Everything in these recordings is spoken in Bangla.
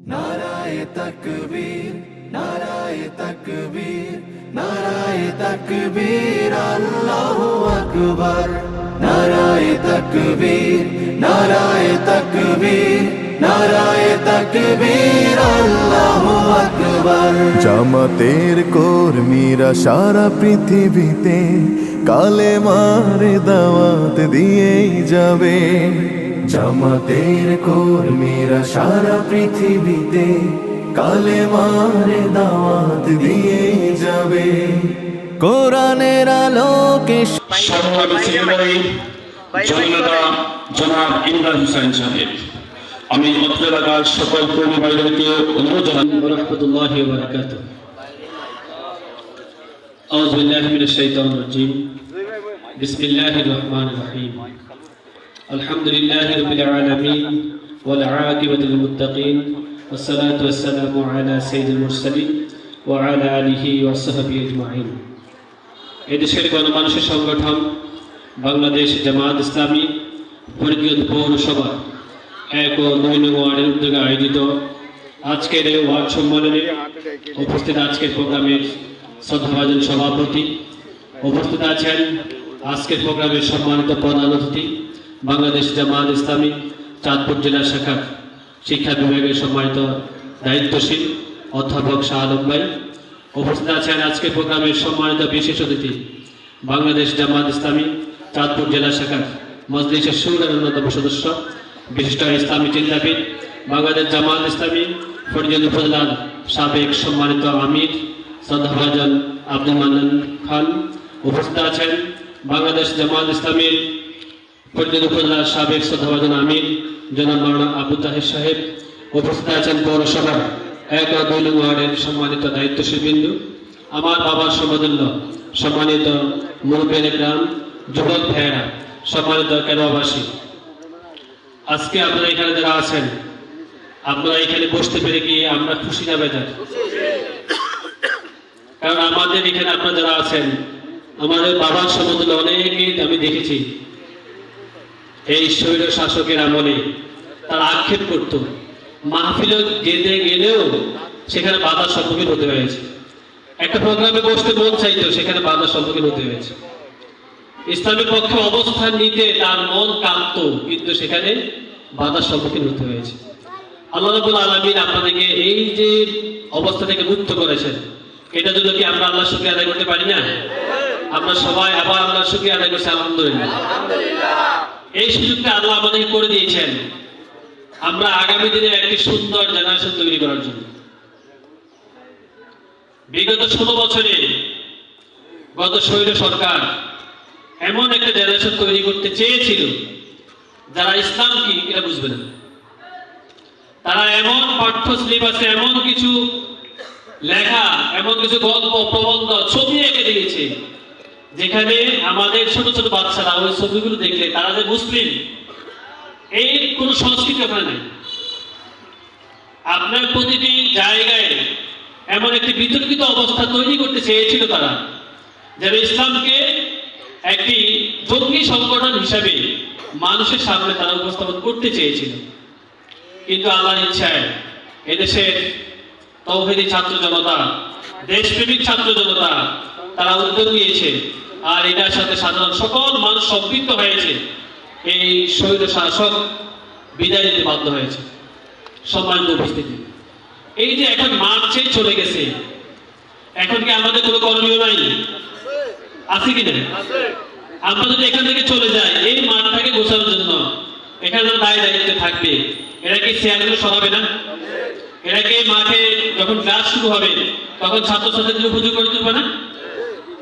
नाराए तकबीर नाराए तकबीर नाराए तकबीर अल्लाहु अकबर नाराए तकबीर नाराए तकबीर नाराए तकबीर अल्लाहु अकबर। জামাতের কর্মীরা সারা পৃথিবীতে কালেমার দাওয়াত দিয়েই যাবে। জামাতের কর্মীরা সারা পৃথিবীতে কালেমার দাওয়াত দিয়েই যাবে। কোরআনের আলোকে সরকারি সেক্রেটারি জননেতা জনাব ইমরান হোসেন সাহেব, আমি অত্র এলাকার সকল কর্মী ভাইদেরকে অনুরোধ জানাই। রাহমাতুল্লাহি ওয়া বারাকাতুহু। আউযু বিল্লাহি মিনাশ শাইতানির রাজীম। বিসমিল্লাহির রহমানির রহিম। আলহামদুলিল্লাহি রাব্বিল আলামিন ওয়াল আকিবাতু লিল মুত্তাকিন ওয়াসসালাতু ওয়াসসালামু আলা সাইয়্যিদিল মুরসালিন ওয়া আলা আলিহি ওয়া সাহবিহি আজমাইন। এদেশের গণমানুষের সংগঠন বাংলাদেশ জামায়াত ইসলামী ফরিদগঞ্জ পৌরসভা 1 ও 9 নং ওয়ার্ডের উদ্যোগে আয়োজিত আজকের এই ওয়ার্ড সম্মেলনে উপস্থিত আজকের প্রোগ্রামের শ্রদ্ধাভাজন সভাপতি, উপস্থিত আছেন আজকের প্রোগ্রামের সম্মানিত প্রধান অতিথি বাংলাদেশ জামায়াত ইসলামী চাঁদপুর জেলা শাখার শিক্ষা বিভাগের সম্মানিত দায়িত্বশীল অধ্যাপক শাহ আলম ভাই, উপস্থিত আছেন আজকের প্রোগ্রামের সম্মানিত বিশেষ অতিথি বাংলাদেশ জামায়াত ইসলামী চাঁদপুর জেলা শাখার মজলিসের শুরার অন্যতম সদস্য বিশিষ্ট ইসলামী চিন্তাবিদ বাংলাদেশ জামায়াত ইসলামী ফরিদগঞ্জ উপজেলার সাবেক সম্মানিত আমির শ্রদ্ধাভাজন আব্দুল মান্নান খান, উপস্থিত আছেন বাংলাদেশ জামায়াত ইসলামীর ফরিদগঞ্জ উপজেলার সাবেক শ্রদ্ধাভাজন আমির জনাব মাওলানা আবু তাহের সাহেব, উপস্থিত আছেন পৌরসভার 1 ও 2 নং ওয়ার্ডের সম্মানিত দায়িত্বশীল বিন্দু, আমার বাবার সমতুল্য সম্মানিত মুরব্বিয়ান গ্রাম যুবক ভাইয়েরা, সম্মানিত কেরাবাসী, আজকে আপনারা এখানে যারা আছেন আপনারা এখানে বসতে পেরে কি আমরা খুশি না বেজার? কারণ আমাদের এখানে আপনারা যারা আছেন আমাদের বাবার সমতুল্য অনেকেই আমি দেখেছি এই স্বৈর শাসকের আমলে তারা আক্ষেপ করত, মাহফিলে যেতে গেলেও সেখানে বাধার সম্মুখীন হতে হয়েছে, একটা প্রোগ্রামে বসতে মন চাইতো সেখানে বাধার সম্মুখীন হতে হয়েছে, ইসলামের পক্ষে অবস্থান নিতে তার মন কাঁপত কিন্তু সেখানে বাধার সম্মুখীন হতে হয়েছে। আল্লাহ রাব্বুল আলামিন আপনাদেরকে এই যে অবস্থা থেকে মুক্ত করেছেন, এটার জন্য কি আমরা আল্লাহর শুকরিয়া আদায় করতে পারি না? আমরা সবাই আবার আল্লাহর শুকরিয়া আদায় করছি আলহামদুলিল্লাহ। এই সুযোগটা আল্লাহ আমাদেরকে করে দিয়েছেন আমরা আগামী দিনে একটি সুন্দর জেনারেশন তৈরি করার জন্য। বিগত 16 বছরে গত স্বৈর সরকার এমন একটা জেনারেশন তৈরি করতে চেয়েছিল যারা ইসলাম কি এটা বুঝবে না। তারা এমন পাঠ্য সিলেবাসে এমন কিছু লেখা, এমন কিছু গল্প, প্রবন্ধ, ছবি এঁকে দিয়েছে যেখানে আমাদের ছোট ছোট বাচ্চারা ওই ছবিগুলো দেখলে তারা যে মুসলিম এই কোন সংস্কৃতি ওখানে নাই। আপনার প্রতিটি জায়গায় এমন একটি বিতর্কিত অবস্থা তৈরি করতে চেয়েছিল তারা, যেন ইসলামকে একটি জঙ্গি সংগঠন হিসাবে মানুষের সামনে তারা উপস্থাপন করতে চেয়েছিল। কিন্তু আল্লাহর ইচ্ছায় এদেশের তৌহিদি ছাত্র জনতা, দেশপ্রেমিক ছাত্র জনতা তারা উদ্যোগ নিয়েছে আর এটার সাথে সাধারণ সকল মানুষ সম্পৃক্ত হয়েছে। এই স্বৈর শাসক বিদায় নিতে বাধ্য হয়েছে। সম্মানিত উপস্থিতি, এই যে এখন মাঠ ছেড়ে চলে গেছে, এখন কি আমাদের কোনো করণীয় নাই? আছে কিনা? আমরা যদি এখান থেকে চলে যাই এই মাঠটাকে গোছানোর জন্য এখানে দায় দায়িত্বে থাকবে, এরা কি চেয়ারগুলো সরাবে না? এরা কি মাঠে যখন ক্লাস শুরু হবে তখন ছাত্রছাত্রীদের উপযোগী করে তুলবে না?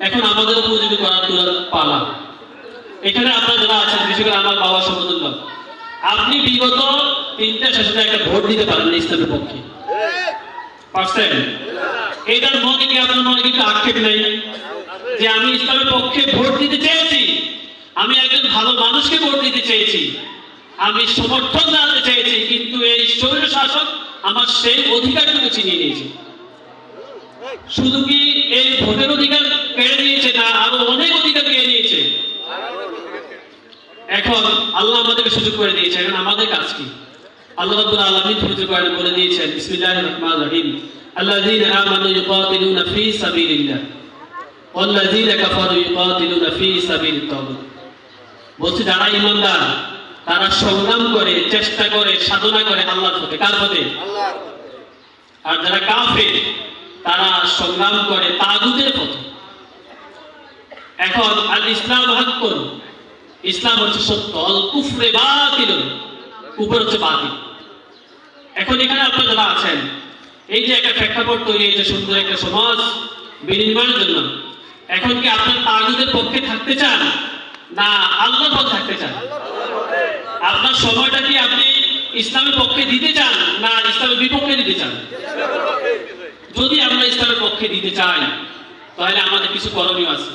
এখন আমাদের উপযোগী করার তোলার পালা। এখানে আপনারা যারা আছেন, বিশেষ করে আমার বাবার সমতুল্য, আপনি বিগত 3টা সেশনে একটা ভোট দিতে পারেন ইসলামের পক্ষে পারছেন? এটার মনে কি আপনার মনে কিন্তু আক্ষেপ নেই যে আমি ইসলামের পক্ষে ভোট দিতে চেয়েছি, আমি একজন ভালো মানুষকে ভোট দিতে চেয়েছি, আমি সমর্থন জানাতে চেয়েছি, কিন্তু এই স্বৈর শাসক আমার সেই অধিকারটুকু ছিনিয়ে নিয়েছে। শুধু কি এই ভোটের অধিকার কেড়ে নিয়েছে না আরো অনেক অধিকার কেড়ে নিয়েছে। এখন আল্লাহ আমাদেরকে সুযোগ করে দিয়েছে, এখন আমাদের কাজ কি? আল্লাহ রাব্বুল আলামিন পবিত্র কোরআনে বলে দিয়েছেন, বিসমিল্লাহির রহমানির রহিম, আল্লাযীনা আমানু ইউকাতিলুনা ফী সাবিলিল্লাহ ওয়াল্লাযীনা কাফারু ইউকাতিলুনা ফী সাবিলিত তাগুত। বলছে যারা ঈমানদার তারা সংগ্রাম করে, চেষ্টা করে, সাধনা করে আল্লাহর পথে। কার পথে? আল্লাহর। আর যারা কাফের তারা সংগ্রাম করে তাগুতের পথে। এখন আল ইসলাম হাক্কুন, ইসলাম হচ্ছে সত্য, আল কুফরে বাতিলুন, কুফর হচ্ছে বাতিল। এখন এখানে আপনারা যারা আছেন, এই যে একটা প্রেক্ষাপট তৈরি হয়েছে সুন্দর একটা সমাজ বিনির্মাণের জন্য, এখন কি আপনার তাগুতের পক্ষে থাকতে চান না আল্লাহর পক্ষে থাকতে চান? আপনার সময়টা কি আপনি ইসলামের পক্ষে দিতে চান না ইসলামের বিপক্ষে দিতে চান? যদি আমরা ইসলামের পক্ষে দিতে চাই তাহলে আমাদের কিছু করণীয় আছে।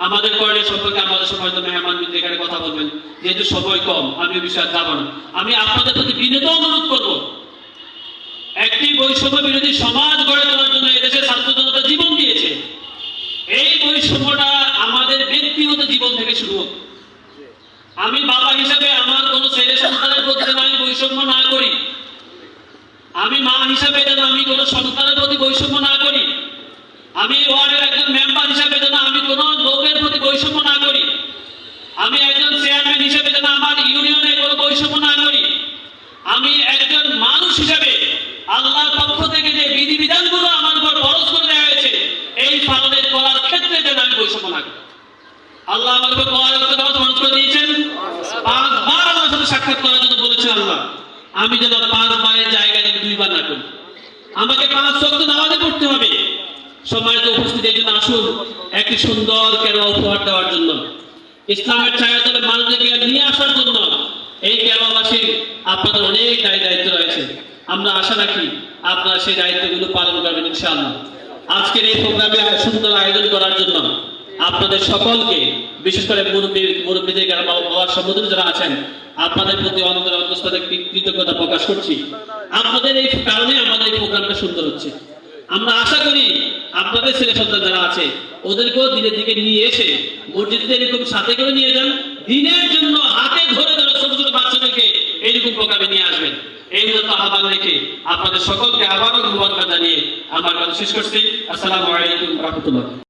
আমাদের করণীয় সম্পর্কে আমাদের সময় তো মেহমান বিন্দু এখানে কথা বলবেন, যেহেতু সময় কম আমি এই বিষয়ে যাব না। আমি আপনাদের প্রতি বিনীত অনুরোধ করব, একটি বৈষম্য বিরোধী সমাজ গড়ে তোলার জন্য এদেশের ছাত্র জনতা জীবন দিয়েছে। এই বৈষম্যটা আমাদের ব্যক্তিগত জীবন থেকে শুরু হোক। আমি বাবা হিসাবে আমার কোনো ছেলে সন্তানের প্রতি যেন আমি বৈষম্য না করি, আমি মা হিসাবে যেন আমি কোনো সন্তানের প্রতি বৈষম্য না করি, আমি ওয়ার্ডের একজন মেম্বার হিসাবে যেন আমি কোনো লোকের প্রতি বৈষম্য না করি, আমি একজন চেয়ারম্যান হিসেবে যেন আমার ইউনিয়নে কোনো বৈষম্য না করি, আমি একজন মানুষ হিসেবে আল্লাহর পক্ষ থেকে যে বিধিবিধানগুলো আমার উপর ফরজ করে দেওয়া হয়েছে এই পালনের করার ক্ষেত্রে যেন আমি বৈষম্য না করি। আল্লাহ আমার উপর ফরজ করে দিয়েছেন 5 বার আমার সাথে সাক্ষাৎ করার জন্য বলেছেন আল্লাহ, আমি যেন 5 বারের জায়গায় 2 বার না করি। আমাকে 5 ওয়াক্ত নামাজে পড়তে হবে। সম্মানিত উপস্থিতি, এই জন্য আসুন একটি সুন্দর কেরোয়া উপহার দেওয়ার জন্য, ইসলামের ছায়াতলে মানুষকে নিয়ে আসার জন্য এই কেরোয়াবাসীর আপনাদের অনেক দায়িত্ব রয়েছে। আমরা আশা রাখি আপনারা সেই দায়িত্বগুলো পালন করবেন ইনশাআল্লাহ। আজকের এই প্রোগ্রামে সুন্দর আয়োজন করার জন্য আপনাদের সকলকে, বিশেষ করে মুরব্বীদের বাবার সম্বোধন যারা আছেন, আপনাদের প্রতি অন্তঃস্থলে কৃতজ্ঞতা প্রকাশ করছি। আপনাদের এই কারণে আমাদের এই প্রোগ্রামটা সুন্দর হচ্ছে। আমরা আশা করি আপনাদের ছেলে সন্তান যারা আছে ওদেরকেও দিনের দিকে নিয়ে এসে মসজিদে এরকম সাথে করে নিয়ে যান, দিনের জন্য হাতে ধরে ধরে ছোট ছোট বাচ্চাদেরকে এইরকম প্রোগ্রামে নিয়ে আসবেন। এই মতো আহ্বান রেখে আপনাদের সকলকে আবারও ধন্যবাদ জানিয়ে আমার কথা শেষ করছি। আসসালামু আলাইকুম ওয়া রাহমাতুল্লাহ।